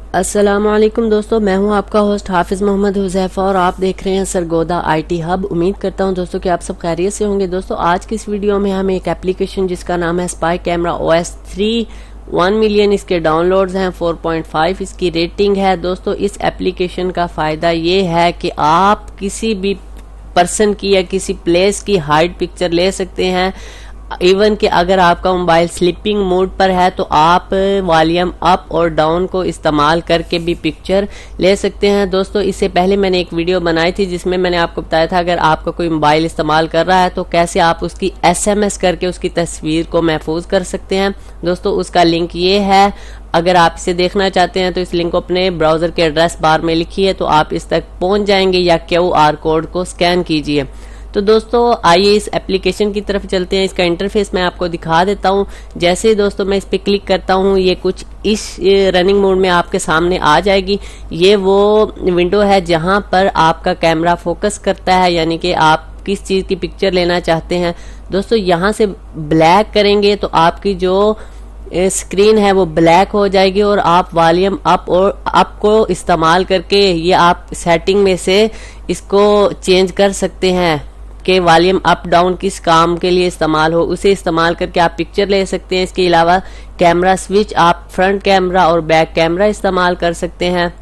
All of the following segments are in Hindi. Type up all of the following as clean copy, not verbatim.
अस्सलामुअलैकुम दोस्तों, मैं हूं आपका होस्ट हाफिज़ मोहम्मद हुज़ैफ़ा और आप देख रहे हैं सरगोदा आईटी हब। उम्मीद करता हूं दोस्तों कि आप सब खैरियत से होंगे। दोस्तों आज की इस वीडियो में हम एक एप्लीकेशन जिसका नाम है स्पाई कैमरा OS 3 1 मिलियन इसके डाउनलोड्स हैं, 4.5 इसकी रेटिंग है। दोस्तों इस एप्लीकेशन का फ़ायदा ये है कि आप किसी भी पर्सन की या किसी प्लेस की हाइड पिक्चर ले सकते हैं। इवन कि अगर आपका मोबाइल स्लीपिंग मोड पर है तो आप वॉल्यूम अप और डाउन को इस्तेमाल करके भी पिक्चर ले सकते हैं। दोस्तों इससे पहले मैंने एक वीडियो बनाई थी जिसमें मैंने आपको बताया था अगर आपका कोई मोबाइल इस्तेमाल कर रहा है तो कैसे आप उसकी SMS करके उसकी तस्वीर को महफूज कर सकते हैं। दोस्तों उसका लिंक ये है, अगर आप इसे देखना चाहते हैं तो इस लिंक को अपने ब्राउज़र के एड्रेस बार में लिखिए तो आप इस तक पहुंच जाएंगे या QR कोड को स्कैन कीजिए। तो दोस्तों आइए इस एप्लीकेशन की तरफ चलते हैं। इसका इंटरफेस मैं आपको दिखा देता हूं। जैसे ही दोस्तों मैं इस पर क्लिक करता हूं ये कुछ इस रनिंग मोड में आपके सामने आ जाएगी। ये वो विंडो है जहां पर आपका कैमरा फोकस करता है, यानी कि आप किस चीज़ की पिक्चर लेना चाहते हैं। दोस्तों यहाँ से ब्लैक करेंगे तो आपकी जो स्क्रीन है वो ब्लैक हो जाएगी और आप वॉल्यूम अप और अप को इस्तेमाल करके ये आप सेटिंग में से इसको चेंज कर सकते हैं कि वॉल्यूम अप डाउन किस काम के लिए इस्तेमाल हो, उसे इस्तेमाल करके आप पिक्चर ले सकते हैं। इसके अलावा कैमरा स्विच आप फ्रंट कैमरा और बैक कैमरा इस्तेमाल कर सकते हैं।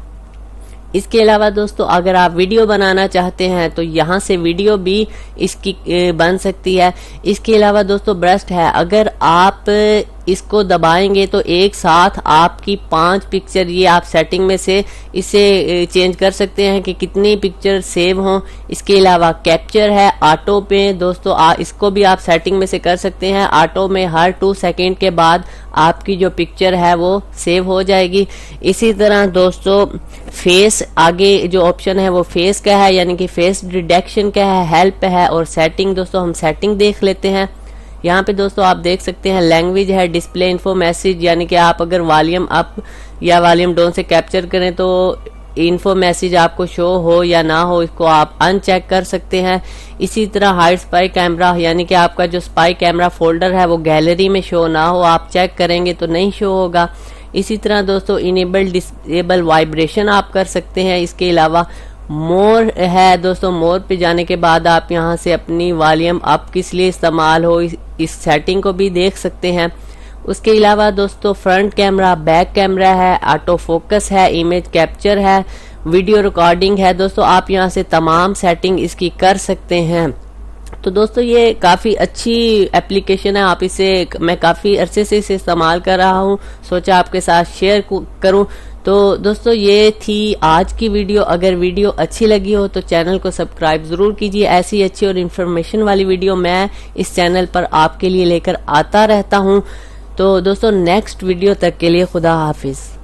इसके अलावा दोस्तों अगर आप वीडियो बनाना चाहते हैं तो यहाँ से वीडियो भी इसकी बन सकती है। इसके अलावा दोस्तों ब्रस्ट है, अगर आप इसको दबाएंगे तो एक साथ आपकी 5 पिक्चर ये आप सेटिंग में से इसे चेंज कर सकते हैं कि कितनी पिक्चर सेव हों। इसके अलावा कैप्चर है ऑटो पे दोस्तों, इसको भी आप सेटिंग में से कर सकते हैं। ऑटो में हर 2 सेकेंड के बाद आपकी जो पिक्चर है वो सेव हो जाएगी। इसी तरह दोस्तों फेस, आगे जो ऑप्शन है वो फेस का है, यानी कि फेस डिटेक्शन का है, हेल्प है और सेटिंग। दोस्तों हम सेटिंग देख लेते हैं। यहाँ पे दोस्तों आप देख सकते हैं लैंग्वेज है, डिस्प्ले इन्फो मैसेज, यानी कि आप अगर वॉल्यूम अप या वॉल्यूम डाउन से कैप्चर करें तो इन्फो मैसेज आपको शो हो या ना हो, इसको आप अनचेक कर सकते हैं। इसी तरह हाइड स्पाई कैमरा, यानी कि आपका जो स्पाई कैमरा फोल्डर है वो गैलरी में शो ना हो, आप चेक करेंगे तो नहीं शो होगा। इसी तरह दोस्तों इनेबल डिसेबल वाइब्रेशन आप कर सकते हैं। इसके अलावा मोर है दोस्तों, मोर पे जाने के बाद आप यहाँ से अपनी वॉल्यूम अप किस लिए इस्तेमाल हो इस सेटिंग को भी देख सकते हैं। उसके अलावा दोस्तों फ्रंट कैमरा, बैक कैमरा है, ऑटो फोकस है, इमेज कैप्चर है, वीडियो रिकॉर्डिंग है। दोस्तों आप यहाँ से तमाम सेटिंग इसकी कर सकते हैं। तो दोस्तों ये काफ़ी अच्छी एप्लीकेशन है, आप इसे मैं काफ़ी अरसे से इसे इस्तेमाल कर रहा हूँ, सोचा आपके साथ शेयर करूँ। तो दोस्तों ये थी आज की वीडियो। अगर वीडियो अच्छी लगी हो तो चैनल को सब्सक्राइब ज़रूर कीजिए। ऐसी अच्छी और इन्फॉर्मेशन वाली वीडियो मैं इस चैनल पर आपके लिए लेकर आता रहता हूँ। तो दोस्तों नेक्स्ट वीडियो तक के लिए खुदा हाफिज़।